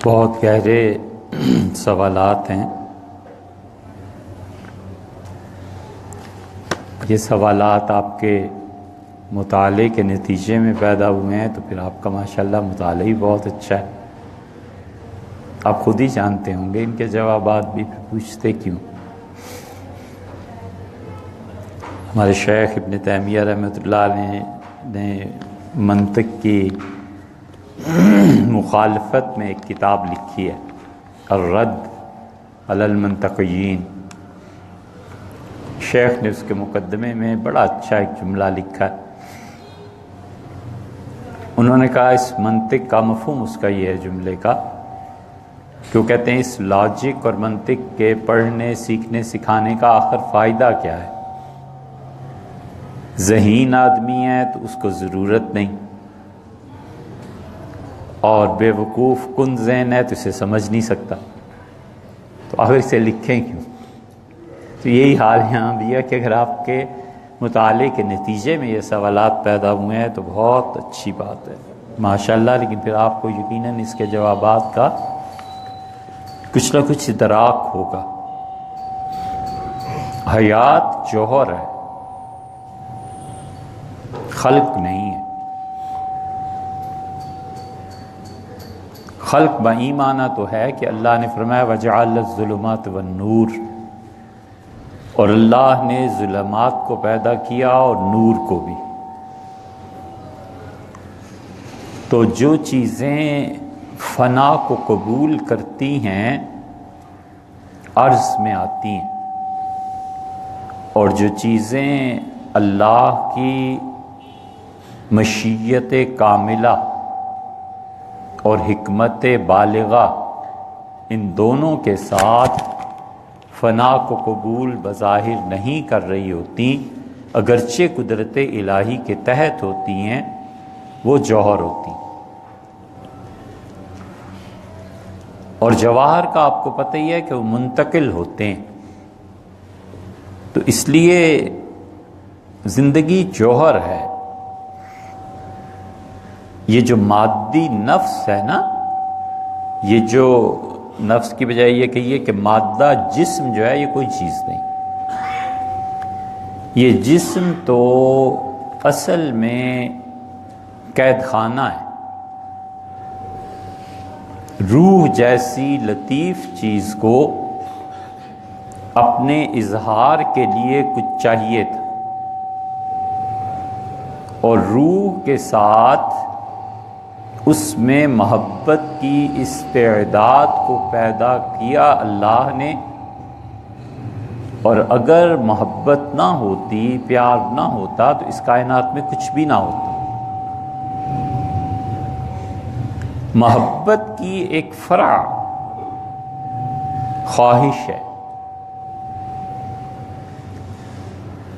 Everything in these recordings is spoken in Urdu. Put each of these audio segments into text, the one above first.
بہت گہرے سوالات ہیں۔ یہ سوالات آپ کے مطالعے کے نتیجے میں پیدا ہوئے ہیں، تو پھر آپ کا ماشاءاللہ مطالعہ ہی بہت اچھا ہے۔ آپ خود ہی جانتے ہوں گے ان کے جوابات بھی پوچھتے کیوں۔ ہمارے شیخ ابن تیمیہ رحمۃ اللہ علیہ نے منطق کی مخالفت میں ایک کتاب لکھی ہے، الرد علی المنطقیین۔ شیخ نے اس کے مقدمے میں بڑا اچھا ایک جملہ لکھا ہے۔ انہوں نے کہا اس منطق کا مفہوم اس کا یہ ہے جملے کا کہ وہ کہتے ہیں اس لاجک اور منطق کے پڑھنے سیکھنے سکھانے کا آخر فائدہ کیا ہے؟ ذہین آدمی ہے تو اس کو ضرورت نہیں، اور بے وقوف کن ذہن ہے تو اسے سمجھ نہیں سکتا، تو آخر اسے لکھیں کیوں؟ تو یہی حال یہاں بھی ہے کہ اگر آپ کے مطالعے کے نتیجے میں یہ سوالات پیدا ہوئے ہیں تو بہت اچھی بات ہے ماشاءاللہ، لیکن پھر آپ کو یقیناً اس کے جوابات کا کچھ نہ کچھ ادراک ہوگا۔ حیات جوہر ہے، خلق نہیں ہے۔ خلق بئی معنی تو ہے کہ اللہ نے فرمایا وَجَعَلَ الظُّلُمَاتِ وَالنُّورِ، اور اللہ نے ظلمات کو پیدا کیا اور نور کو بھی۔ تو جو چیزیں فنا کو قبول کرتی ہیں عرض میں آتی ہیں، اور جو چیزیں اللہ کی مشیت کاملہ اور حکمت بالغہ ان دونوں کے ساتھ فنا کو قبول بظاہر نہیں کر رہی ہوتی، اگرچہ قدرت الہی کے تحت ہوتی ہیں، وہ جوہر ہوتی ہیں۔ اور جواہر کا آپ کو پتہ ہی ہے کہ وہ منتقل ہوتے ہیں، تو اس لیے زندگی جوہر ہے۔ یہ جو مادی نفس ہے نا، یہ جو نفس کی بجائے یہ کہیے کہ مادہ جسم جو ہے یہ کوئی چیز نہیں۔ یہ جسم تو اصل میں قید خانہ ہے۔ روح جیسی لطیف چیز کو اپنے اظہار کے لیے کچھ چاہیے تھا، اور روح کے ساتھ اس میں محبت کی استعداد کو پیدا کیا اللہ نے، اور اگر محبت نہ ہوتی، پیار نہ ہوتا تو اس کائنات میں کچھ بھی نہ ہوتا۔ محبت کی ایک فرع خواہش ہے،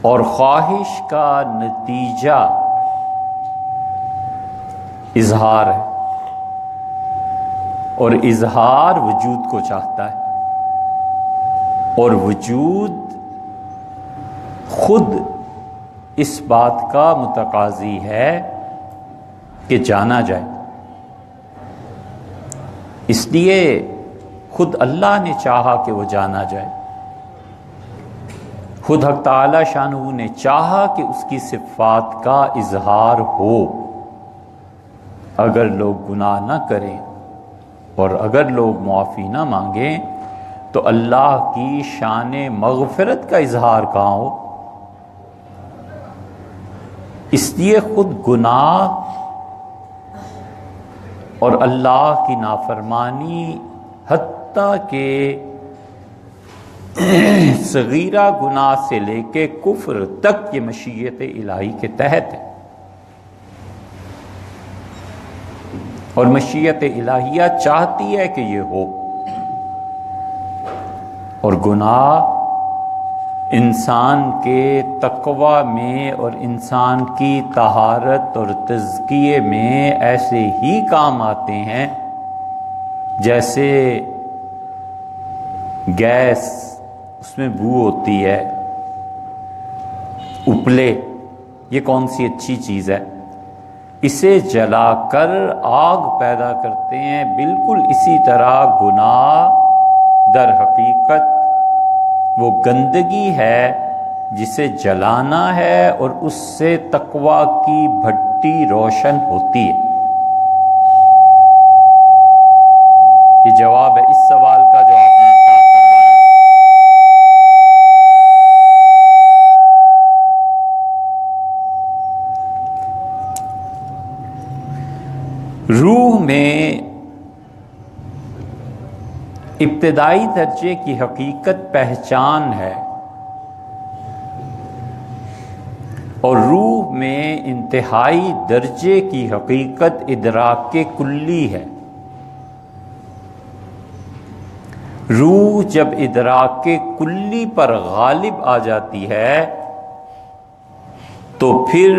اور خواہش کا نتیجہ اظہار ہے، اور اظہار وجود کو چاہتا ہے، اور وجود خود اس بات کا متقاضی ہے کہ جانا جائے۔ اس لیے خود اللہ نے چاہا کہ وہ جانا جائے، خود حق تعالی شانہ نے چاہا کہ اس کی صفات کا اظہار ہو۔ اگر لوگ گناہ نہ کریں اور اگر لوگ معافی نہ مانگیں تو اللہ کی شان مغفرت کا اظہار کہاں ہو؟ اس لیے خود گناہ اور اللہ کی نافرمانی حتیٰ کہ صغیرہ گناہ سے لے کے کفر تک یہ مشیت الہی کے تحت ہے، اور مشیت الہیہ چاہتی ہے کہ یہ ہو۔ اور گناہ انسان کے تقوی میں اور انسان کی طہارت اور تزکیے میں ایسے ہی کام آتے ہیں جیسے گیس، اس میں بو ہوتی ہے، اپلے، یہ کون سی اچھی چیز ہے؟ اسے جلا کر آگ پیدا کرتے ہیں، بالکل اسی طرح گناہ در حقیقت وہ گندگی ہے جسے جلانا ہے اور اس سے تقویٰ کی بھٹی روشن ہوتی ہے۔ یہ جواب ہے اس سوال کا جو آپ نے ارشاد فرمایا۔ روح میں ابتدائی درجے کی حقیقت پہچان ہے، اور روح میں انتہائی درجے کی حقیقت ادراک کلی ہے۔ روح جب ادراک کلی پر غالب آ جاتی ہے تو پھر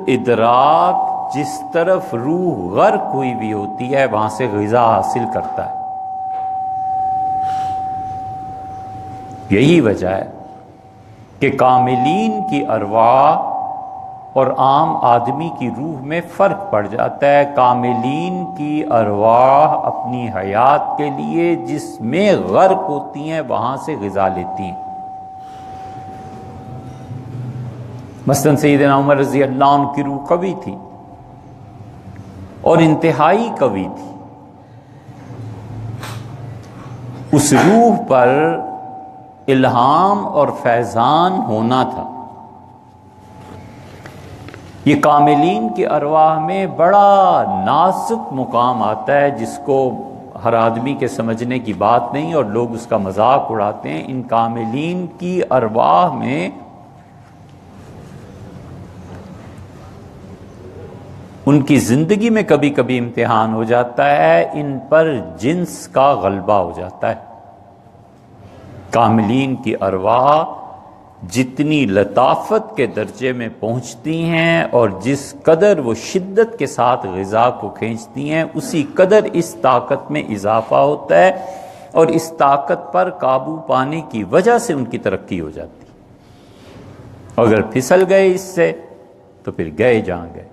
ادراک جس طرف روح غرق ہوئی بھی ہوتی ہے وہاں سے غذا حاصل کرتا ہے۔ یہی وجہ ہے کہ کاملین کی ارواح اور عام آدمی کی روح میں فرق پڑ جاتا ہے۔ کاملین کی ارواح اپنی حیات کے لیے جس میں غرق ہوتی ہیں وہاں سے غذا لیتی ہیں۔ مثلاً سیدنا عمر رضی اللہ عنہ کی روح قوی تھی اور انتہائی قوی تھی، اس روح پر الہام اور فیضان ہونا تھا۔ یہ کاملین کی ارواح میں بڑا نازک مقام آتا ہے جس کو ہر آدمی کے سمجھنے کی بات نہیں اور لوگ اس کا مذاق اڑاتے ہیں۔ ان کاملین کی ارواح میں ان کی زندگی میں کبھی کبھی امتحان ہو جاتا ہے، ان پر جنس کا غلبہ ہو جاتا ہے۔ کاملین کی ارواح جتنی لطافت کے درجے میں پہنچتی ہیں اور جس قدر وہ شدت کے ساتھ غذا کو کھینچتی ہیں اسی قدر اس طاقت میں اضافہ ہوتا ہے، اور اس طاقت پر قابو پانے کی وجہ سے ان کی ترقی ہو جاتی ہے۔ اگر پھسل گئے اس سے تو پھر گئے جہاں گئے۔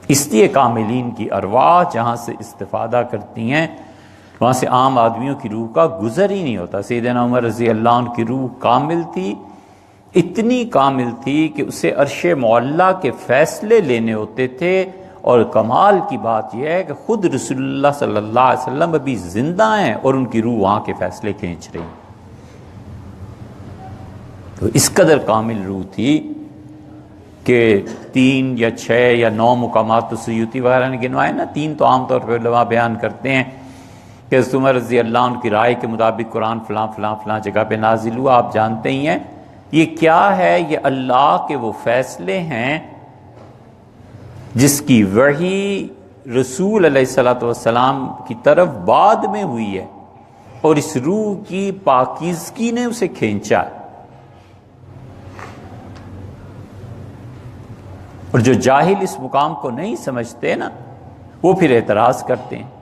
اس لیے کاملین کی ارواح جہاں سے استفادہ کرتی ہیں وہاں سے عام آدمیوں کی روح کا گزر ہی نہیں ہوتا۔ سیدنا عمر رضی اللہ عنہ کی روح کامل تھی، اتنی کامل تھی کہ اسے عرش معلیٰ کے فیصلے لینے ہوتے تھے، اور کمال کی بات یہ ہے کہ خود رسول اللہ صلی اللہ علیہ وسلم ابھی زندہ ہیں اور ان کی روح وہاں کے فیصلے کھینچ رہی ہیں۔ تو اس قدر کامل روح تھی کہ 3 یا 6 یا 9 مقامات تو سیوطی وغیرہ نے گنوائے نا، 3 تو عام طور پر علماء بیان کرتے ہیں کہ حضرت عمر رضی اللہ عنہ کی رائے کے مطابق قرآن فلاں فلاں فلاں جگہ پہ نازل ہوا، آپ جانتے ہی ہیں۔ یہ کیا ہے؟ یہ اللہ کے وہ فیصلے ہیں جس کی وحی رسول علیہ الصلوۃ والسلام کی طرف بعد میں ہوئی ہے، اور اس روح کی پاکیزگی نے اسے کھینچا ہے۔ اور جو جاہل اس مقام کو نہیں سمجھتے نا وہ پھر اعتراض کرتے ہیں۔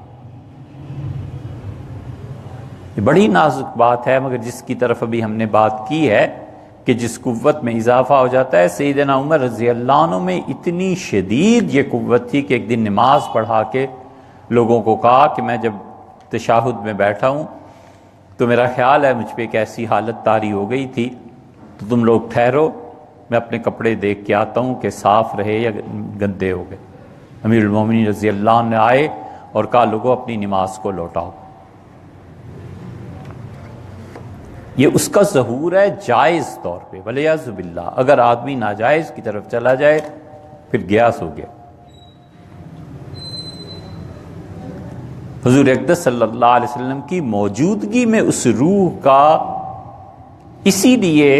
یہ بڑی نازک بات ہے، مگر جس کی طرف ابھی ہم نے بات کی ہے کہ جس قوت میں اضافہ ہو جاتا ہے، سیدنا عمر رضی اللہ عنہ میں اتنی شدید یہ قوت تھی کہ ایک دن نماز پڑھا کے لوگوں کو کہا کہ میں جب تشہد میں بیٹھا ہوں تو میرا خیال ہے مجھ پہ ایک ایسی حالت طاری ہو گئی تھی، تو تم لوگ ٹھہرو، میں اپنے کپڑے دیکھ کے آتا ہوں کہ صاف رہے یا گندے ہو گئے۔ امیر المومنین رضی اللہ عنہ آئے اور کہا لوگوں اپنی نماز کو لوٹاؤ۔ یہ اس کا ظہور ہے جائز طور پہ، ولیعذ باللہ۔ اگر آدمی ناجائز کی طرف چلا جائے پھر گیاس ہو گیا۔ حضور اقدس صلی اللہ علیہ وسلم کی موجودگی میں اس روح کا اسی لیے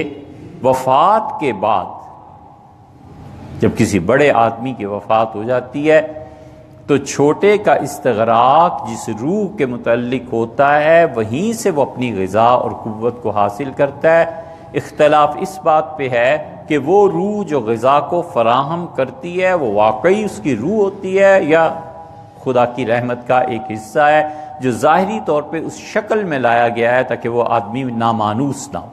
وفات کے بعد جب کسی بڑے آدمی کی وفات ہو جاتی ہے تو چھوٹے کا استغراق جس روح کے متعلق ہوتا ہے وہیں سے وہ اپنی غذا اور قوت کو حاصل کرتا ہے۔ اختلاف اس بات پہ ہے کہ وہ روح جو غذا کو فراہم کرتی ہے وہ واقعی اس کی روح ہوتی ہے یا خدا کی رحمت کا ایک حصہ ہے جو ظاہری طور پہ اس شکل میں لایا گیا ہے تاکہ وہ آدمی نامانوس نہ ہو۔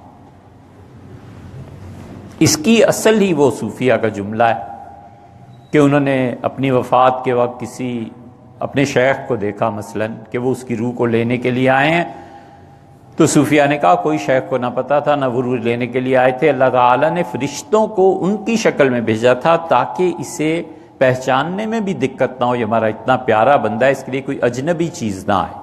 اس کی اصل ہی وہ صوفیہ کا جملہ ہے کہ انہوں نے اپنی وفات کے وقت کسی اپنے شیخ کو دیکھا مثلاً کہ وہ اس کی روح کو لینے کے لیے آئے ہیں، تو صوفیاء نے کہا کوئی شیخ کو نہ پتا تھا نہ وہ روح لینے کے لیے آئے تھے، اللہ تعالیٰ نے فرشتوں کو ان کی شکل میں بھیجا تھا تاکہ اسے پہچاننے میں بھی دقت نہ ہو، یہ ہمارا اتنا پیارا بندہ ہے، اس کے لیے کوئی اجنبی چیز نہ آئے۔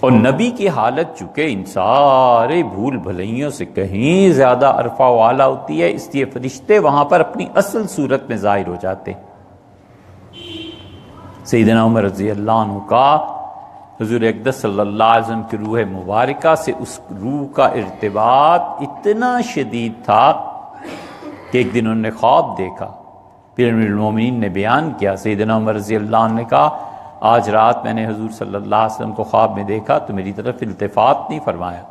اور نبی کی حالت چونکہ ان سارے بھول بھلائیوں سے کہیں زیادہ عرفہ و اعلیٰ ہوتی ہے، اس لیے فرشتے وہاں پر اپنی اصل صورت میں ظاہر ہو جاتے ہیں۔ سیدنا عمر رضی اللہ عنہ کا حضور اقدس صلی اللہ علیہ وسلم کی روح مبارکہ سے اس روح کا ارتباط اتنا شدید تھا کہ ایک دن انہوں نے خواب دیکھا، پھر امیر المومنین نے بیان کیا، سیدنا عمر رضی اللہ عنہ نے کہا آج رات میں نے حضور صلی اللہ علیہ وسلم کو خواب میں دیکھا تو میری طرف التفات نہیں فرمایا،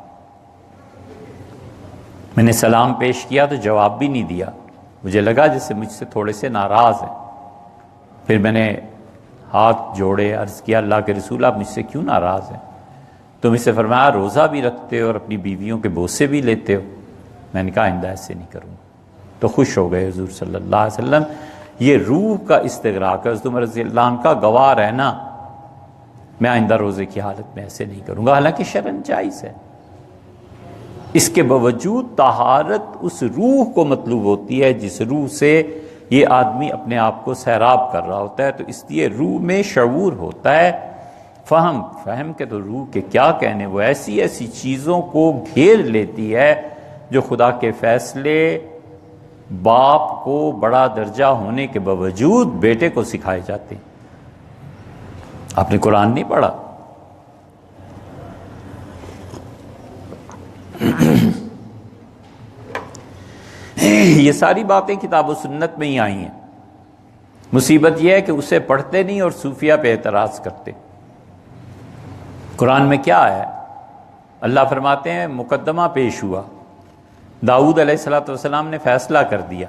میں نے سلام پیش کیا تو جواب بھی نہیں دیا، مجھے لگا جیسے مجھ سے تھوڑے سے ناراض ہیں، پھر میں نے ہاتھ جوڑے عرض کیا اللہ کے رسول آپ مجھ سے کیوں ناراض ہیں؟ تم اس سے فرمایا روزہ بھی رکھتے ہو اور اپنی بیویوں کے بوسے بھی لیتے ہو۔ میں نے کہا آئندہ ایسے نہیں کروں گا، تو خوش ہو گئے حضور صلی اللہ علیہ وسلم۔ یہ روح کا استغراق ہے، حضرت عمر رضی اللہ عنہ کا گواہ رہنا، میں آئندہ روزے کی حالت میں ایسے نہیں کروں گا، حالانکہ شرعاً جائز ہے۔ اس کے باوجود طہارت اس روح کو مطلوب ہوتی ہے جس روح سے یہ آدمی اپنے آپ کو سیراب کر رہا ہوتا ہے، تو اس لیے روح میں شعور ہوتا ہے، فہم کے تو روح کے کیا کہنے، وہ ایسی ایسی چیزوں کو گھیر لیتی ہے جو خدا کے فیصلے باپ کو بڑا درجہ ہونے کے باوجود بیٹے کو سکھائے جاتے ہیں۔ آپ نے قرآن نہیں پڑھا؟ یہ ساری باتیں کتاب و سنت میں ہی آئی ہیں۔ مصیبت یہ ہے کہ اسے پڑھتے نہیں اور صوفیہ پہ اعتراض کرتے۔ قرآن میں کیا ہے؟ اللہ فرماتے ہیں مقدمہ پیش ہوا، داؤد علیہ السلام نے فیصلہ کر دیا۔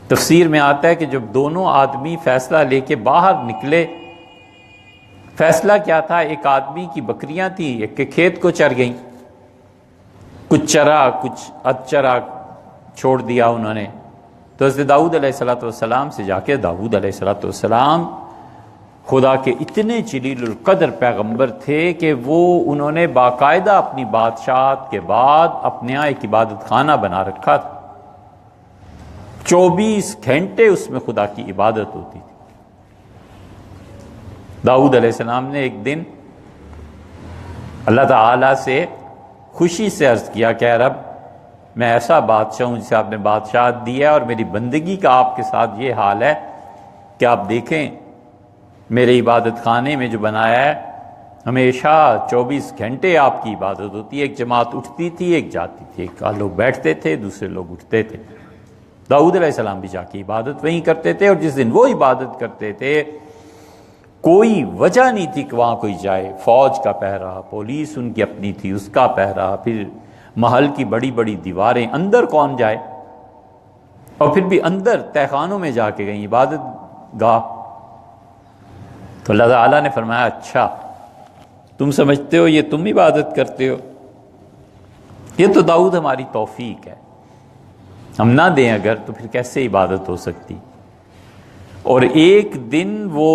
تفسیر میں آتا ہے کہ جب دونوں آدمی فیصلہ لے کے باہر نکلے، فیصلہ کیا تھا؟ ایک آدمی کی بکریاں تھیں، ایک کے کھیت کو چر گئیں، کچھ چرا کچھ ادچرا چھوڑ دیا انہوں نے، تو حضرت داؤد علیہ السلام سے جا کے داؤد علیہ السلام خدا کے اتنے جلیل القدر پیغمبر تھے کہ انہوں نے باقاعدہ اپنی بادشاہت کے بعد اپنے یہاں ایک عبادت خانہ بنا رکھا تھا، 24 گھنٹے اس میں خدا کی عبادت ہوتی تھی۔ داؤد علیہ السلام نے ایک دن اللہ تعالیٰ سے خوشی سے عرض کیا کہ اے رب میں ایسا بادشاہ ہوں جسے آپ نے بادشاہت دی ہے، اور میری بندگی کا آپ کے ساتھ یہ حال ہے کہ آپ دیکھیں میرے عبادت خانے میں جو بنایا ہے ہمیشہ 24 گھنٹے آپ کی عبادت ہوتی ہے، ایک جماعت اٹھتی تھی ایک جاتی تھی، ایک لوگ بیٹھتے تھے دوسرے لوگ اٹھتے تھے۔ داؤد علیہ السلام بھی جا کے عبادت وہیں کرتے تھے، اور جس دن وہ عبادت کرتے تھے کوئی وجہ نہیں تھی کہ وہاں کوئی جائے، فوج کا پہرا، پولیس ان کی اپنی تھی اس کا پہرا، پھر محل کی بڑی بڑی دیواریں، اندر کون جائے، اور پھر بھی اندر تہخانوں میں جا کے گئیں عبادت گاہ۔ تو اللہ تعالیٰ نے فرمایا اچھا تم سمجھتے ہو یہ تم عبادت کرتے ہو، یہ تو داؤد ہماری توفیق ہے، ہم نہ دیں اگر تو پھر کیسے عبادت ہو سکتی۔ اور ایک دن وہ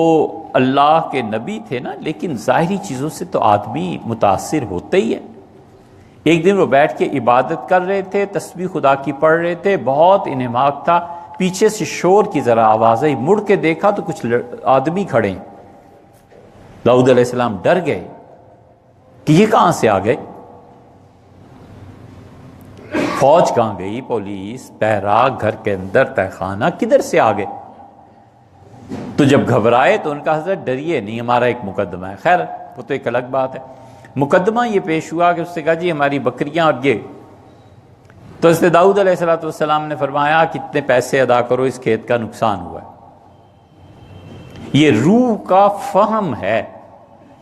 اللہ کے نبی تھے نا، لیکن ظاہری چیزوں سے تو آدمی متاثر ہوتا ہی ہے۔ ایک دن وہ بیٹھ کے عبادت کر رہے تھے، تسبیح خدا کی پڑھ رہے تھے، بہت انہماک تھا، پیچھے سے شور کی ذرا آواز آئی، مڑ کے دیکھا تو کچھ آدمی کھڑے ہیں۔ داؤد علیہ السلام ڈر گئے کہ یہ کہاں سے آ گئے، فوج کہاں گئی، پولیس، پہرا، گھر کے اندر تہخانہ، کدھر سے آ گئے؟ تو جب گھبرائے تو ان کا حضرت ڈریے نہیں، ہمارا ایک مقدمہ ہے۔ خیر وہ تو ایک الگ بات ہے۔ مقدمہ یہ پیش ہوا کہ اس نے کہا جی ہماری بکریاں اور یہ، تو حضرت داؤد علیہ السلام نے فرمایا کتنے پیسے ادا کرو، اس کھیت کا نقصان ہوا ہے۔ یہ روح کا فہم ہے۔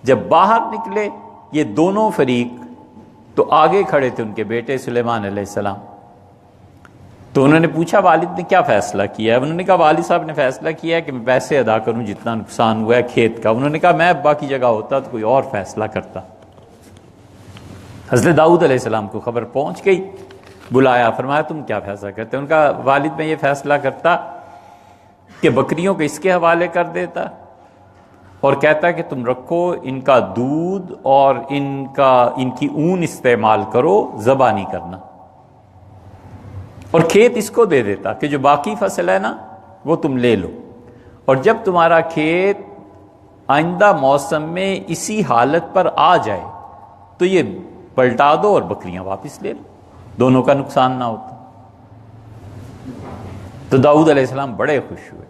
جب باہر نکلے یہ دونوں فریق، تو آگے کھڑے تھے ان کے بیٹے سلیمان علیہ السلام، تو انہوں نے پوچھا والد نے کیا فیصلہ کیا ہے؟ انہوں نے کہا والد صاحب نے فیصلہ کیا ہے کہ میں پیسے ادا کروں جتنا نقصان ہوا ہے کھیت کا۔ انہوں نے کہا میں ابا کی جگہ ہوتا تو کوئی اور فیصلہ کرتا۔ حضرت داؤد علیہ السلام کو خبر پہنچ گئی، بلایا، فرمایا تم کیا فیصلہ کرتے؟ ان کا والد میں یہ فیصلہ کرتا کہ بکریوں کو اس کے حوالے کر دیتا اور کہتا کہ تم رکھو، ان کا دودھ اور ان کی اون استعمال کرو، ذبح نہیں کرنا، اور کھیت اس کو دے دیتا کہ جو باقی فصل ہے نا وہ تم لے لو، اور جب تمہارا کھیت آئندہ موسم میں اسی حالت پر آ جائے تو یہ پلٹا دو اور بکریاں واپس لے لو، دونوں کا نقصان نہ ہوتا۔ تو داؤد علیہ السلام بڑے خوش ہوئے۔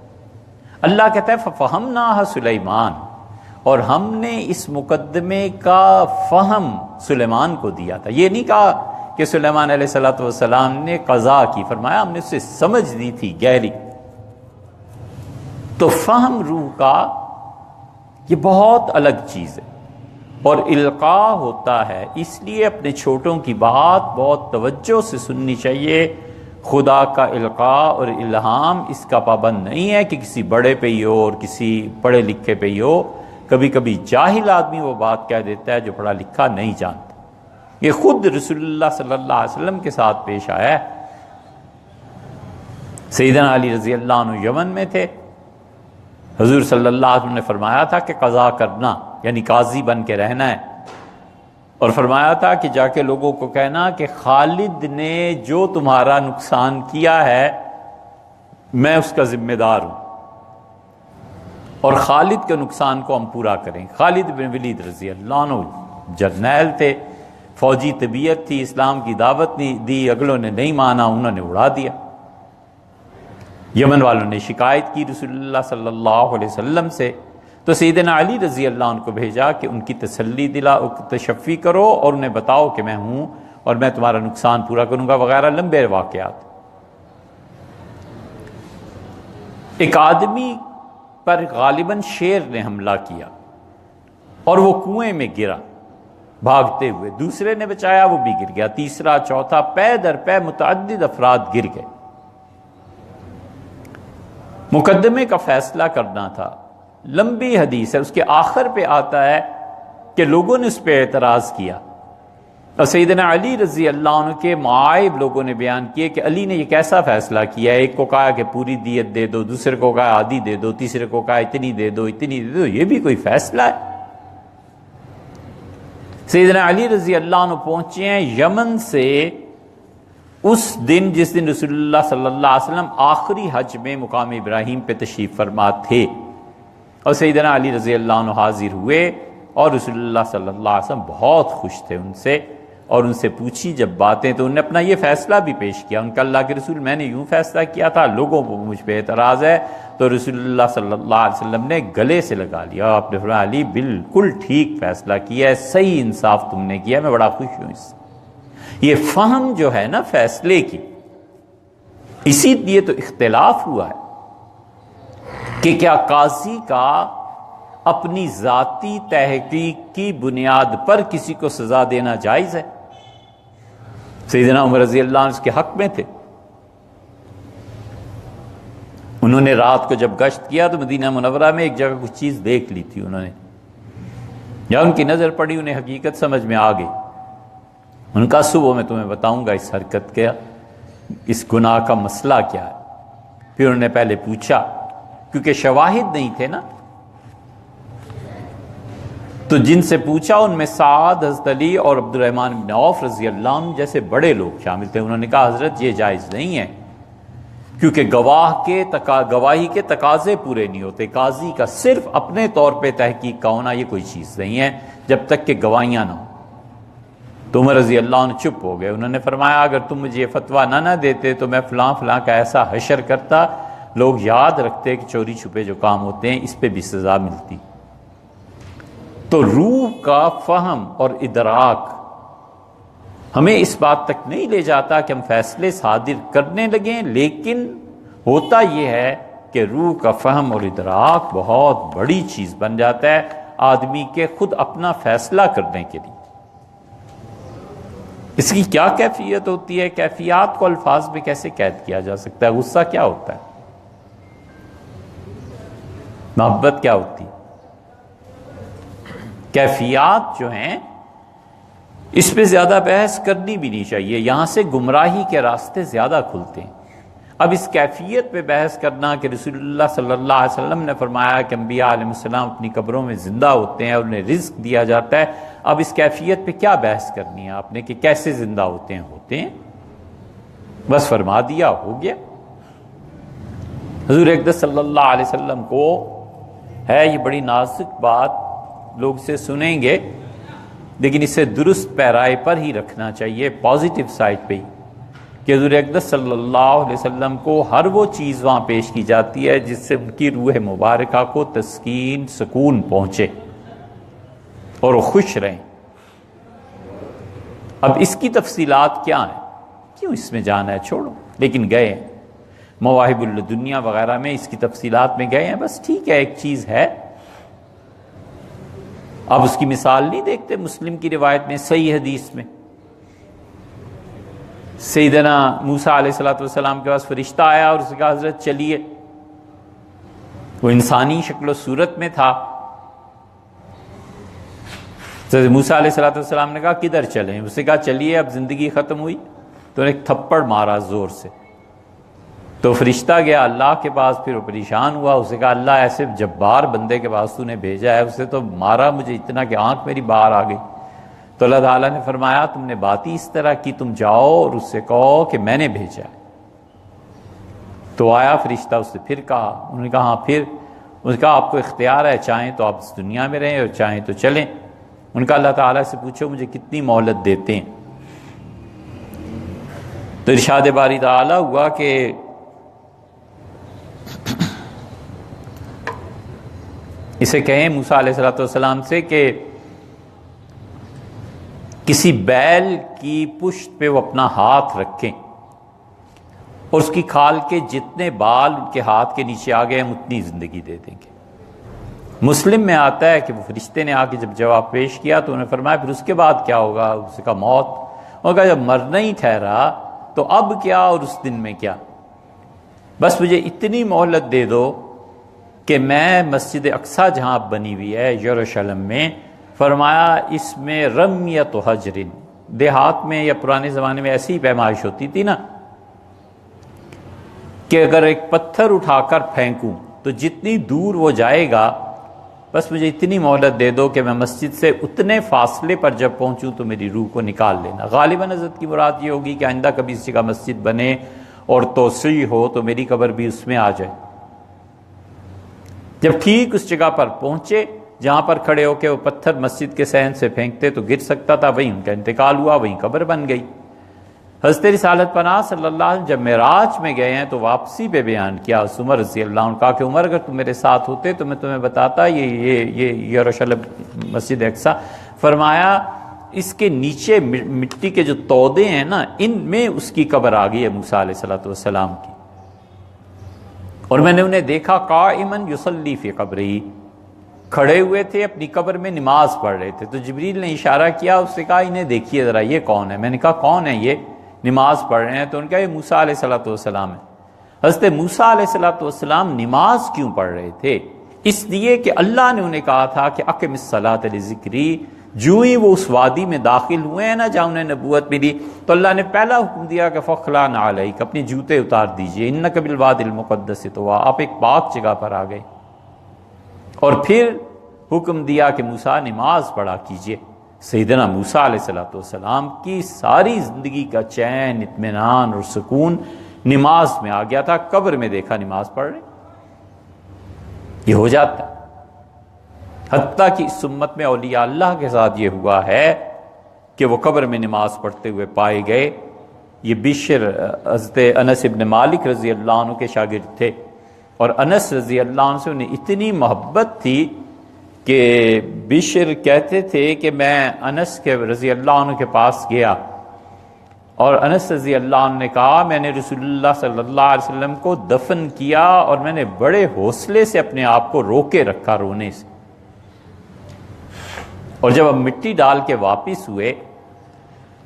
اللہ کہتا ہے فَفَهَمْنَاهَا سُلَيْمَانَ، اور ہم نے اس مقدمے کا فہم سلیمان کو دیا تھا۔ یہ نہیں کہا کہ سلیمان علیہ السلام نے قضا کی، فرمایا ہم نے اسے سمجھ دی تھی گہری۔ تو فہم روح کا یہ بہت الگ چیز ہے، اور القاء ہوتا ہے، اس لیے اپنے چھوٹوں کی بات بہت توجہ سے سننی چاہیے۔ خدا کا القاء اور الہام اس کا پابند نہیں ہے کہ کسی بڑے پہ ہی ہو اور کسی پڑھے لکھے پہ ہی ہو۔ کبھی کبھی جاہل آدمی وہ بات کہہ دیتا ہے جو پڑھا لکھا نہیں جانتا۔ یہ خود رسول اللہ صلی اللہ علیہ وسلم کے ساتھ پیش آیا ہے۔ سیدنا علی رضی اللہ عنہ یمن میں تھے، حضور صلی اللہ علیہ وسلم نے فرمایا تھا کہ قضا کرنا، یعنی قاضی بن کے رہنا ہے، اور فرمایا تھا کہ جا کے لوگوں کو کہنا کہ خالد نے جو تمہارا نقصان کیا ہے میں اس کا ذمہ دار ہوں، اور خالد کے نقصان کو ہم پورا کریں۔ خالد بن ولید رضی اللہ عنہ جرنیل تھے، فوجی طبیعت تھی، اسلام کی دعوت دی، اگلوں نے نہیں مانا، انہوں نے اڑا دیا۔ یمن والوں نے شکایت کی رسول اللہ صلی اللہ علیہ وسلم سے، تو سیدنا علی رضی اللہ عنہ کو بھیجا کہ ان کی تسلی تشفی کرو اور انہیں بتاؤ کہ میں ہوں اور میں تمہارا نقصان پورا کروں گا، وغیرہ لمبے واقعات۔ ایک آدمی پر غالباً شیر نے حملہ کیا اور وہ کنویں میں گرا بھاگتے ہوئے، دوسرے نے بچایا، وہ بھی گر گیا، تیسرا چوتھا، پے در پے متعدد افراد گر گئے۔ مقدمے کا فیصلہ کرنا تھا، لمبی حدیث ہے، اس کے آخر پہ آتا ہے کہ لوگوں نے اس پہ اعتراض کیا، اور سیدنا علی رضی اللہ عنہ کے معائب لوگوں نے بیان کیے کہ علی نے یہ کیسا فیصلہ کیا ہے، ایک کو کہا کہ پوری دیت دے دو، دوسرے کو کہا آدھی دے دو، تیسرے کو کہا اتنی دے دو، اتنی دے دو، یہ بھی کوئی فیصلہ ہے؟ سیدنا علی رضی اللہ عنہ پہنچے ہیں یمن سے اس دن جس دن رسول اللہ صلی اللہ علیہ وسلم آخری حج میں مقام ابراہیم پہ تشریف فرما تھے، اور سیدنا علی رضی اللہ عنہ حاضر ہوئے، اور رسول اللہ صلی اللہ علیہ وسلم بہت خوش تھے ان سے، اور ان سے پوچھی جب باتیں تو انہوں نے اپنا یہ فیصلہ بھی پیش کیا۔ ان کا اللہ کے رسول میں نے یوں فیصلہ کیا تھا، لوگوں کو مجھ پہ اعتراض ہے، تو رسول اللہ صلی اللہ علیہ وسلم نے گلے سے لگا لیا، آپ نے فرمایا علی بالکل ٹھیک فیصلہ کیا ہے، صحیح انصاف تم نے کیا ہے، میں بڑا خوش ہوں اس سے۔ یہ فہم جو ہے نا فیصلے کی، اسی لیے تو اختلاف ہوا ہے کہ کیا قاضی کا اپنی ذاتی تحقیق کی بنیاد پر کسی کو سزا دینا جائز ہے؟ سیدنا عمر رضی اللہ عنہ اس کے حق میں تھے، انہوں نے رات کو جب گشت کیا تو مدینہ منورہ میں ایک جگہ کچھ چیز دیکھ لی تھی انہوں نے، یا ان کی نظر پڑی، انہیں حقیقت سمجھ میں آ گئی۔ ان کا صبح میں تمہیں بتاؤں گا اس حرکت کیا، اس گناہ کا مسئلہ کیا ہے۔ پھر انہوں نے پہلے پوچھا، کیونکہ شواہد نہیں تھے نا، تو جن سے پوچھا ان میں سعد، حضرت علی اور عبد الرحمن بن عوف رضی اللہ عنہ جیسے بڑے لوگ شامل تھے۔ انہوں نے کہا حضرت یہ جائز نہیں ہے، کیونکہ گواہی کے تقاضے پورے نہیں ہوتے، قاضی کا صرف اپنے طور پہ تحقیق کا ہونا یہ کوئی چیز نہیں ہے جب تک کہ گواہیاں نہ ہوں۔ تو عمر رضی اللہ عنہ چپ ہو گئے، انہوں نے فرمایا اگر تم مجھے یہ فتویٰ نہ دیتے تو میں فلاں فلاں کا ایسا حشر کرتا، لوگ یاد رکھتے کہ چوری چھپے جو کام ہوتے ہیں اس پہ بھی سزا ملتی۔ تو روح کا فہم اور ادراک ہمیں اس بات تک نہیں لے جاتا کہ ہم فیصلے صادر کرنے لگیں، لیکن ہوتا یہ ہے کہ روح کا فہم اور ادراک بہت بڑی چیز بن جاتا ہے آدمی کے خود اپنا فیصلہ کرنے کے لیے۔ اس کی کیا کیفیت ہوتی ہے؟ کیفیات کو الفاظ میں کیسے قید کیا جا سکتا ہے؟ غصہ کیا ہوتا ہے؟ محبت کیا ہوتی ہے؟ کیفیات جو ہیں اس پہ زیادہ بحث کرنی بھی نہیں چاہیے، یہاں سے گمراہی کے راستے زیادہ کھلتے ہیں۔ اب اس کیفیت پہ بحث کرنا کہ رسول اللہ صلی اللہ علیہ وسلم نے فرمایا کہ انبیاء علیہ السلام اپنی قبروں میں زندہ ہوتے ہیں اور انہیں رزق دیا جاتا ہے، اب اس کیفیت پہ کیا بحث کرنی ہے آپ نے کہ کیسے زندہ ہوتے ہیں، بس فرما دیا، ہو گیا۔ حضور اقدس صلی اللہ علیہ وسلم کو ہے یہ بڑی نازک بات، لوگ اسے سنیں گے لیکن اسے درست پیرائے پر ہی رکھنا چاہیے، پازیٹیو سائٹ پہ ہی، کہ حضور اقدس صلی اللہ علیہ وسلم کو ہر وہ چیز وہاں پیش کی جاتی ہے جس سے ان کی روح مبارکہ کو تسکین، سکون پہنچے اور وہ خوش رہیں۔ اب اس کی تفصیلات کیا ہیں، کیوں اس میں جانا ہے، چھوڑو، لیکن گئے ہیں مواہب الدنیا وغیرہ میں اس کی تفصیلات میں گئے ہیں، بس ٹھیک ہے، ایک چیز ہے۔ اب اس کی مثال نہیں دیکھتے مسلم کی روایت میں، صحیح حدیث میں سیدنا موسیٰ علیہ السلام کے پاس فرشتہ آیا اور اس نے کہا حضرت چلیے، وہ انسانی شکل و صورت میں تھا۔ حضرت موسیٰ علیہ السلام نے کہا کدھر چلیں، اس نے کہا چلیے، اب زندگی ختم ہوئی، تو انہیں ایک تھپڑ مارا زور سے، تو فرشتہ گیا اللہ کے پاس، پھر وہ پریشان ہوا، اسے کہا اللہ ایسے جبار بندے کے پاس تو نے بھیجا ہے، اسے تو مارا مجھے اتنا کہ آنکھ میری باہر آ گئی۔ تو اللہ تعالیٰ نے فرمایا تم نے بات ہی اس طرح کی، تم جاؤ اور اس سے کہو کہ میں نے بھیجا ہے۔ تو آیا فرشتہ، اس سے پھر کہا، انہوں نے کہا ہاں پھر، اس نے کہا آپ کو اختیار ہے، چاہیں تو آپ اس دنیا میں رہیں اور چاہیں تو چلیں۔ ان کا اللہ تعالیٰ سے پوچھو مجھے کتنی مہلت دیتے ہیں۔ تو ارشاد باری تعالیٰ ہوا کہ اسے کہیں موسیٰ علیہ السلام سے کہ کسی بیل کی پشت پہ وہ اپنا ہاتھ رکھیں اور اس کی کھال کے جتنے بال ان کے ہاتھ کے نیچے آ گئے ہم اتنی زندگی دے دیں گے۔ مسلم میں آتا ہے کہ وہ فرشتے نے آ کے جب جواب پیش کیا تو انہوں نے فرمایا پھر اس کے بعد کیا ہوگا، اس کا موت، اور کہا جب مرنا ہی ٹھہرا تو اب کیا اور اس دن میں کیا، بس مجھے اتنی مہلت دے دو کہ میں مسجد اقصیٰ جہاں بنی ہوئی ہے یروشلم میں، فرمایا اس میں رمیت حجر، دیہات میں یا پرانے زمانے میں ایسی پیمائش ہوتی تھی نا کہ اگر ایک پتھر اٹھا کر پھینکوں تو جتنی دور وہ جائے گا، بس مجھے اتنی مہلت دے دو کہ میں مسجد سے اتنے فاصلے پر جب پہنچوں تو میری روح کو نکال لینا۔ غالباً حضرت کی مراد یہ ہوگی کہ آئندہ کبھی اس جگہ مسجد بنے اور توسیع ہو تو میری قبر بھی اس میں آ جائے۔ جب ٹھیک اس جگہ پر پہنچے جہاں پر کھڑے ہو کے وہ پتھر مسجد کے صحن سے پھینکتے تو گر سکتا تھا، وہیں ان کا انتقال ہوا، وہیں قبر بن گئی۔ حضرت رسالت پناہ صلی اللہ علیہ وسلم جب معراج میں گئے ہیں تو واپسی پہ بیان کیا، عمر رضی اللہ عنہ کہا کہ عمر اگر تم میرے ساتھ ہوتے تو میں تمہیں بتاتا یہ یروشلم مسجد اقصیٰ، فرمایا اس کے نیچے مٹی کے جو تودے ہیں نا ان میں اس کی قبر آ گئی ہے موسیٰ علیہ السلام کی، اور میں نے انہیں دیکھا قائماً یصلی فی قبری، کھڑے ہوئے تھے اپنی قبر میں نماز پڑھ رہے تھے۔ تو جبریل نے اشارہ کیا، اس سے کہا انہیں دیکھیے ذرا یہ کون ہے، میں نے کہا کون ہے یہ، نماز پڑھ رہے ہیں، تو ان کا یہ موسیٰ علیہ السلام ہے۔ حضرت موسیٰ علیہ السلام نماز کیوں پڑھ رہے تھے؟ اس لیے کہ اللہ نے انہیں کہا تھا کہ اقم الصلاۃ لذکری، جو ہی وہ اس وادی میں داخل ہوئے ہیں نا جہاں انہیں نبوت ملی تو اللہ نے پہلا حکم دیا کہ فخلا نعلیک، اپنے جوتے اتار دیجئے، انک بالوادی المقدس طویٰ، آپ ایک پاک جگہ پر آ گئے، اور پھر حکم دیا کہ موسیٰ نماز پڑھا کیجئے۔ سیدنا موسیٰ علیہ السلام کی ساری زندگی کا چین، اطمینان اور سکون نماز میں آ گیا تھا، قبر میں دیکھا نماز پڑھ رہے، یہ ہو جاتا ہے۔ حتیٰ کہ اس امت میں اولیاء اللہ کے ساتھ یہ ہوا ہے کہ وہ قبر میں نماز پڑھتے ہوئے پائے گئے۔ یہ بشر حضرت انس ابن مالک رضی اللہ عنہ کے شاگرد تھے، اور انس رضی اللہ عنہ سے انہیں اتنی محبت تھی کہ بشر کہتے تھے کہ میں انس کے رضی اللہ عنہ کے پاس گیا اور انس رضی اللہ عنہ نے کہا میں نے رسول اللہ صلی اللہ علیہ وسلم کو دفن کیا اور میں نے بڑے حوصلے سے اپنے آپ کو روکے رکھا رونے سے، اور جب ہم مٹی ڈال کے واپس ہوئے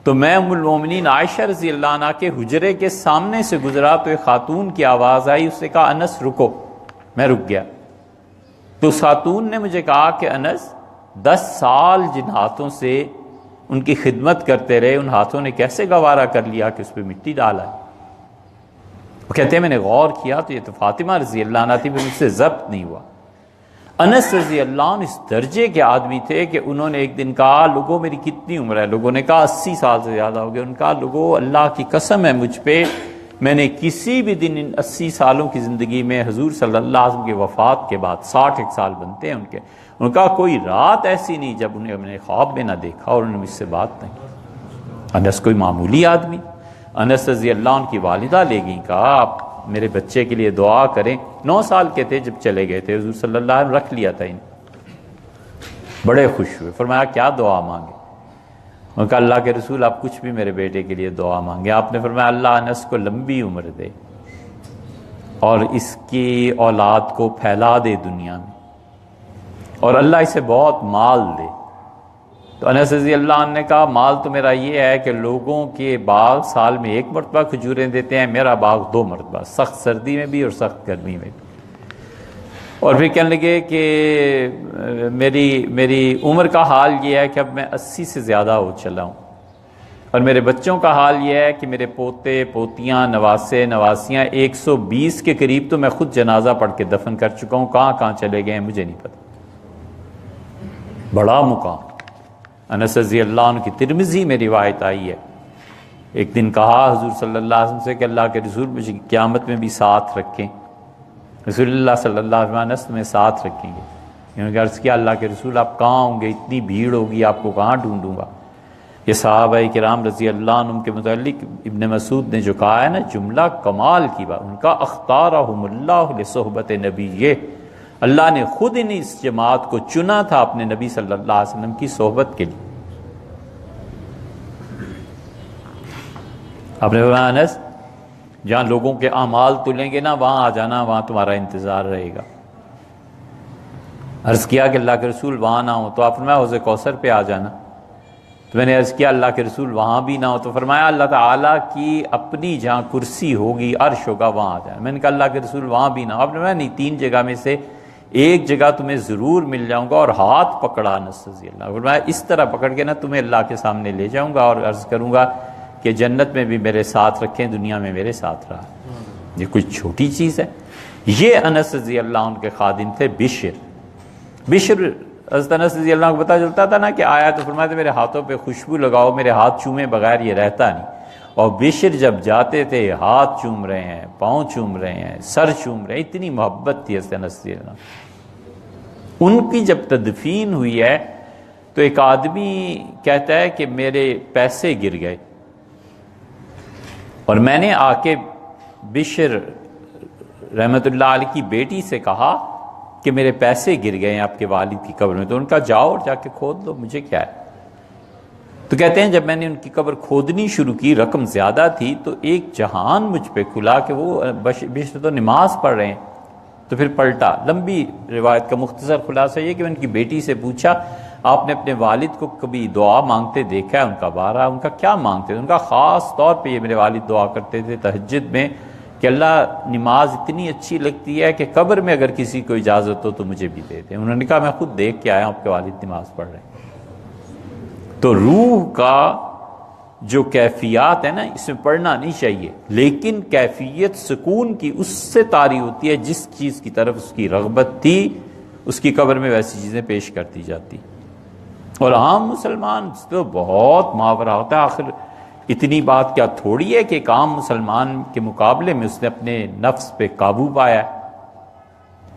تو میں ام المومنین عائشہ رضی اللہ عنہ کے حجرے کے سامنے سے گزرا تو ایک خاتون کی آواز آئی، اس نے کہا انس رکو، میں رک گیا، تو اس خاتون نے مجھے کہا کہ انس 10 سال جن ہاتھوں سے ان کی خدمت کرتے رہے، ان ہاتھوں نے کیسے گوارا کر لیا کہ اس پہ مٹی ڈالا ہے؟ وہ کہتے ہیں میں نے غور کیا تو یہ تو فاطمہ رضی اللہ عنہ تھی، مجھ سے ضبط نہیں ہوا۔ انس رضی اللہ عنہ اس درجے کے آدمی تھے کہ انہوں نے ایک دن کہا لوگوں میری کتنی عمر ہے؟ لوگوں نے کہا 80 سال سے زیادہ ہو گئے۔ ان کا لوگوں اللہ کی قسم ہے مجھ پہ، میں نے کسی بھی دن ان 80 سالوں کی زندگی میں حضور صلی اللہ علیہ وسلم کے وفات کے بعد 60 سال بنتے ہیں ان کے، ان کا کوئی رات ایسی نہیں جب انہیں میں نے خواب میں نہ دیکھا اور انہوں نے مجھ سے بات نہیں کی۔ انس کوئی معمولی آدمی، انس رضی اللہ عنہ کی والدہ لے گئیں، کہا آپ میرے بچے کے لیے دعا کریں۔ 9 سال کے تھے جب چلے گئے تھے، حضور صلی اللہ علیہ وسلم رکھ لیا تھا انہیں، بڑے خوش ہوئے، فرمایا کیا دعا مانگے؟ انہوں نے کہا اللہ کے رسول آپ کچھ بھی میرے بیٹے کے لیے دعا مانگے۔ آپ نے فرمایا اللہ انس کو لمبی عمر دے اور اس کی اولاد کو پھیلا دے دنیا میں، اور اللہ اسے بہت مال دے۔ تو انس رضی اللہ عنہ نے کہا مال تو میرا یہ ہے کہ لوگوں کے باغ سال میں 1 مرتبہ کھجوریں دیتے ہیں، میرا باغ 2 مرتبہ، سخت سردی میں بھی اور سخت گرمی میں بھی۔ اور پھر کہنے لگے کہ میری عمر کا حال یہ ہے کہ اب میں 80 سے زیادہ ہو چلا ہوں، اور میرے بچوں کا حال یہ ہے کہ میرے پوتے پوتیاں نواسے نواسیاں 120 کے قریب تو میں خود جنازہ پڑھ کے دفن کر چکا ہوں، کہاں کہاں چلے گئے ہیں مجھے نہیں پتہ۔ بڑا مقام انس رضی اللہ عنہ کی ترمذی میں روایت آئی ہے، ایک دن کہا حضور صلی اللہ علیہ وسلم سے کہ اللہ کے رسول مجھے قیامت میں بھی ساتھ رکھیں۔ رسول اللہ صلی اللہ علیہ وسلم انس میں ساتھ رکھیں گے۔ انہوں نے عرض کیا اللہ کے رسول آپ کہاں ہوں گے؟ اتنی بھیڑ ہوگی، آپ کو کہاں ڈھونڈوں گا؟ یہ صحابہ کرام رضی اللہ عنہم کے متعلق ابن مسعود نے جو کہا ہے نا جملہ کمال کی بات، ان کا اختارہم اللہ لصحبت نبیہ، اللہ نے خود ان اس جماعت کو چنا تھا اپنے نبی صلی اللہ علیہ وسلم کی صحبت کے لیے۔ آپ نے فرمایا انس جہاں لوگوں کے اعمال تلیں گے نا وہاں آ جانا، وہاں تمہارا انتظار رہے گا۔ عرض کیا کہ اللہ کے رسول وہاں نہ ہو، تو آپ فرمایا حوض کوثر پہ آ جانا۔ تو میں نے عرض کیا اللہ کے رسول وہاں بھی نہ ہو، تو فرمایا اللہ تعالیٰ کی اپنی جہاں کرسی ہوگی عرش ہوگا وہاں آ جانا۔ میں نے کہا اللہ کے رسول وہاں بھی نہ ہو، آپ نے فرمایا نہیں 3 جگہ میں سے ایک جگہ تمہیں ضرور مل جاؤں گا، اور ہاتھ پکڑا انس رضی اللہ عنہ، فرمایا اس طرح پکڑ کے نا تمہیں اللہ کے سامنے لے جاؤں گا اور عرض کروں گا کہ جنت میں بھی میرے ساتھ رکھیں، دنیا میں میرے ساتھ رہا۔ یہ کچھ چھوٹی چیز ہے۔ یہ انس رضی اللہ عنہ کے خادم تھے بشر حضرت انس رضی اللہ عنہ کو پتہ چلتا تھا نا کہ آیا تو فرمایا میرے ہاتھوں پہ خوشبو لگاؤ، میرے ہاتھ چومے بغیر یہ رہتا نہیں۔ اور بشر جب جاتے تھے ہاتھ چوم رہے ہیں، پاؤں چوم رہے ہیں، سر چوم رہے ہیں، اتنی محبت تھی حضرت انس رضی اللہ عنہ۔ ان کی جب تدفین ہوئی ہے تو ایک آدمی کہتا ہے کہ میرے پیسے گر گئے، اور میں نے آ کے بشر رحمت اللہ علیہ کی بیٹی سے کہا کہ میرے پیسے گر گئے ہیں آپ کے والد کی قبر میں، تو ان کا جاؤ اور جا کے کھود لو، مجھے کیا ہے۔ تو کہتے ہیں جب میں نے ان کی قبر کھودنی شروع کی، رقم زیادہ تھی، تو ایک جہان مجھ پہ کھلا کہ وہ بشر تو نماز پڑھ رہے ہیں۔ تو پھر پلٹا۔ لمبی روایت کا مختصر خلاصہ یہ کہ میں ان کی بیٹی سے پوچھا آپ نے اپنے والد کو کبھی دعا مانگتے دیکھا ہے؟ ان کا بارہ، ان کا کیا مانگتے تھے؟ ان کا خاص طور پہ یہ میرے والد دعا کرتے تھے تہجد میں کہ اللہ نماز اتنی اچھی لگتی ہے کہ قبر میں اگر کسی کو اجازت ہو تو مجھے بھی دے دیں۔ انہوں نے کہا میں خود دیکھ کے آیا ہوں آپ کے والد نماز پڑھ رہے ہیں۔ تو روح کا جو کیفیات ہے نا اس میں پڑھنا نہیں چاہیے، لیکن کیفیت سکون کی اس سے طاری ہوتی ہے جس چیز کی طرف اس کی رغبت تھی، اس کی قبر میں ویسی چیزیں پیش کرتی جاتی۔ اور عام مسلمان تو بہت محاورہ ہوتا ہے، آخر اتنی بات کیا تھوڑی ہے کہ ایک عام مسلمان کے مقابلے میں اس نے اپنے نفس پہ قابو پایا ہے،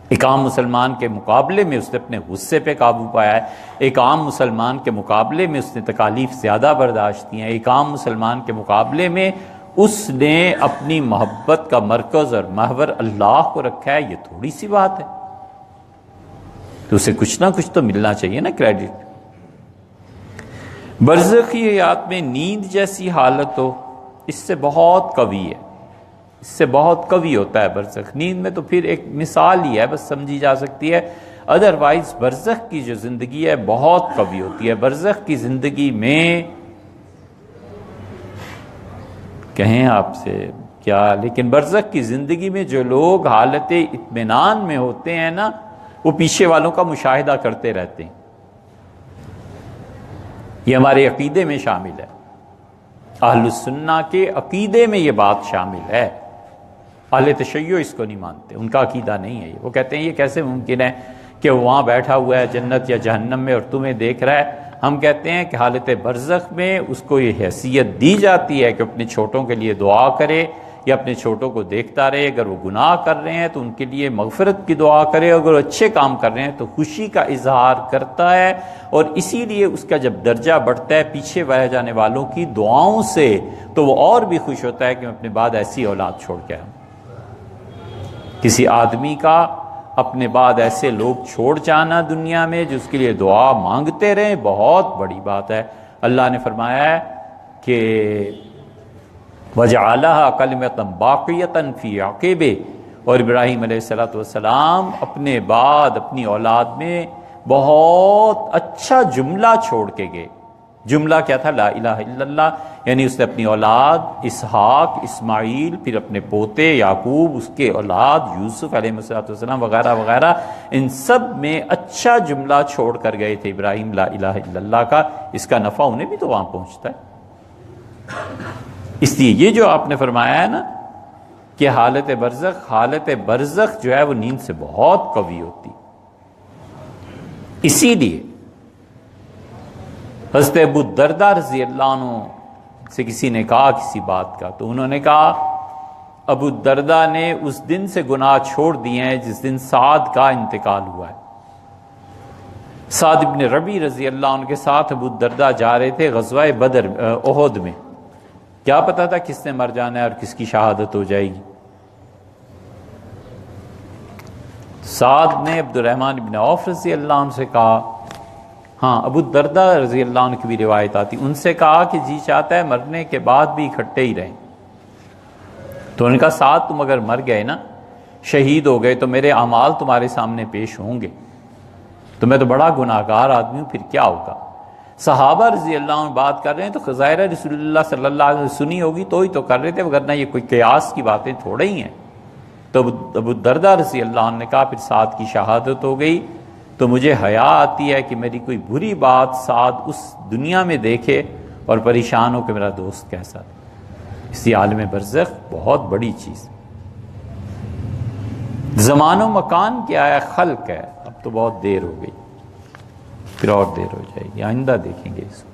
ایک عام مسلمان کے مقابلے میں اس نے اپنے غصے پہ قابو پایا ہے، ایک عام مسلمان کے مقابلے میں اس نے تکالیف زیادہ برداشت کی ہیں، ایک عام مسلمان کے مقابلے میں اس نے اپنی محبت کا مرکز اور محور اللہ کو رکھا ہے۔ یہ تھوڑی سی بات ہے، تو اسے کچھ نہ کچھ تو ملنا چاہیے نا کریڈٹ۔ برزخی حیات میں نیند جیسی حالت ہو، اس سے بہت قوی ہے، اس سے بہت قوی ہوتا ہے برزخ۔ نیند میں تو پھر ایک مثال ہی ہے، بس سمجھی جا سکتی ہے، ادروائز برزخ کی جو زندگی ہے بہت قوی ہوتی ہے۔ برزخ کی زندگی میں کہیں آپ سے کیا، لیکن برزخ کی زندگی میں جو لوگ حالت اطمینان میں ہوتے ہیں نا، وہ پیچھے والوں کا مشاہدہ کرتے رہتے ہیں۔ یہ ہمارے عقیدے میں شامل ہے، اہل السنہ کے عقیدے میں یہ بات شامل ہے۔ اہل تشیع اس کو نہیں مانتے، ان کا عقیدہ نہیں ہے یہ۔ وہ کہتے ہیں یہ کیسے ممکن ہے کہ وہ وہاں بیٹھا ہوا ہے جنت یا جہنم میں اور تمہیں دیکھ رہا ہے۔ ہم کہتے ہیں کہ حالت برزخ میں اس کو یہ حیثیت دی جاتی ہے کہ اپنے چھوٹوں کے لیے دعا کرے یا اپنے چھوٹوں کو دیکھتا رہے۔ اگر وہ گناہ کر رہے ہیں تو ان کے لیے مغفرت کی دعا کرے، اگر وہ اچھے کام کر رہے ہیں تو خوشی کا اظہار کرتا ہے، اور اسی لیے اس کا جب درجہ بڑھتا ہے پیچھے رہ جانے والوں کی دعاؤں سے تو وہ اور بھی خوش ہوتا ہے کہ میں اپنے بعد ایسی اولاد چھوڑ کے آؤں۔ کسی آدمی کا اپنے بعد ایسے لوگ چھوڑ جانا دنیا میں جو اس کے لیے دعا مانگتے رہیں، بہت بڑی بات ہے۔ اللہ نے فرمایا ہے کہ وَجَعَلَهَا كَلِمَةً بَاقِيَةً فِي عَقِبِهِ، اور ابراہیم علیہ السلام اپنے بعد اپنی اولاد میں بہت اچھا جملہ چھوڑ کے گئے۔ جملہ کیا تھا؟ لا الہ الا اللہ، یعنی اس نے اپنی اولاد اسحاق، اسماعیل، پھر اپنے پوتے یعقوب، اس کے اولاد یوسف علیہ السلام وغیرہ وغیرہ، ان سب میں اچھا جملہ چھوڑ کر گئے تھے ابراہیم لا الہ الا اللہ کا۔ اس کا نفع انہیں بھی تو وہاں پہنچتا ہے۔ اس لیے یہ جو آپ نے فرمایا ہے نا کہ حالت برزخ جو ہے وہ نیند سے بہت قوی ہوتی، اسی لیے حضرت ابو الدرداء رضی اللہ عنہ سے کسی نے کہا کسی بات کا، تو انہوں نے کہا ابو الدرداء نے اس دن سے گناہ چھوڑ دیے ہیں جس دن سعد کا انتقال ہوا ہے۔ سعد ابن ربی رضی اللہ عنہ کے ساتھ ابو الدرداء جا رہے تھے غزوہ بدر احد میں، کیا پتا تھا کس نے مر جانا ہے اور کس کی شہادت ہو جائے گی۔ سعد نے عبد الرحمن ابن عوف رضی اللہ عنہ سے کہا، ہاں ابو الدرداء رضی اللہ عنہ کی بھی روایت آتی، ان سے کہا کہ جی چاہتا ہے مرنے کے بعد بھی اکٹھے ہی رہیں۔ تو ان کا ساتھ تم اگر مر گئے نا، شہید ہو گئے، تو میرے اعمال تمہارے سامنے پیش ہوں گے، تو میں تو بڑا گناہگار آدمی ہوں، پھر کیا ہوگا۔ صحابہ رضی اللہ عنہ بات کر رہے ہیں تو ظاہر رسول اللہ صلی اللہ علیہ وسلم سنی ہوگی تو ہی تو کر رہے تھے، ورنہ یہ کوئی قیاس کی باتیں تھوڑے ہی ہیں۔ تو ابو الدرداء رضی اللہ عنہ نے کہا پھر سعد کی شہادت ہو گئی تو مجھے حیا آتی ہے کہ میری کوئی بری بات سعد اس دنیا میں دیکھے اور پریشان ہو کہ میرا دوست کیسا تھا۔ اسی عالم برزخ بہت بڑی چیز، زمان و مکان کیا ہے؟ خلق ہے۔ اب تو بہت دیر ہو گئی، پھر اور دیر ہو جائے گی، آئندہ دیکھیں گے اس کو۔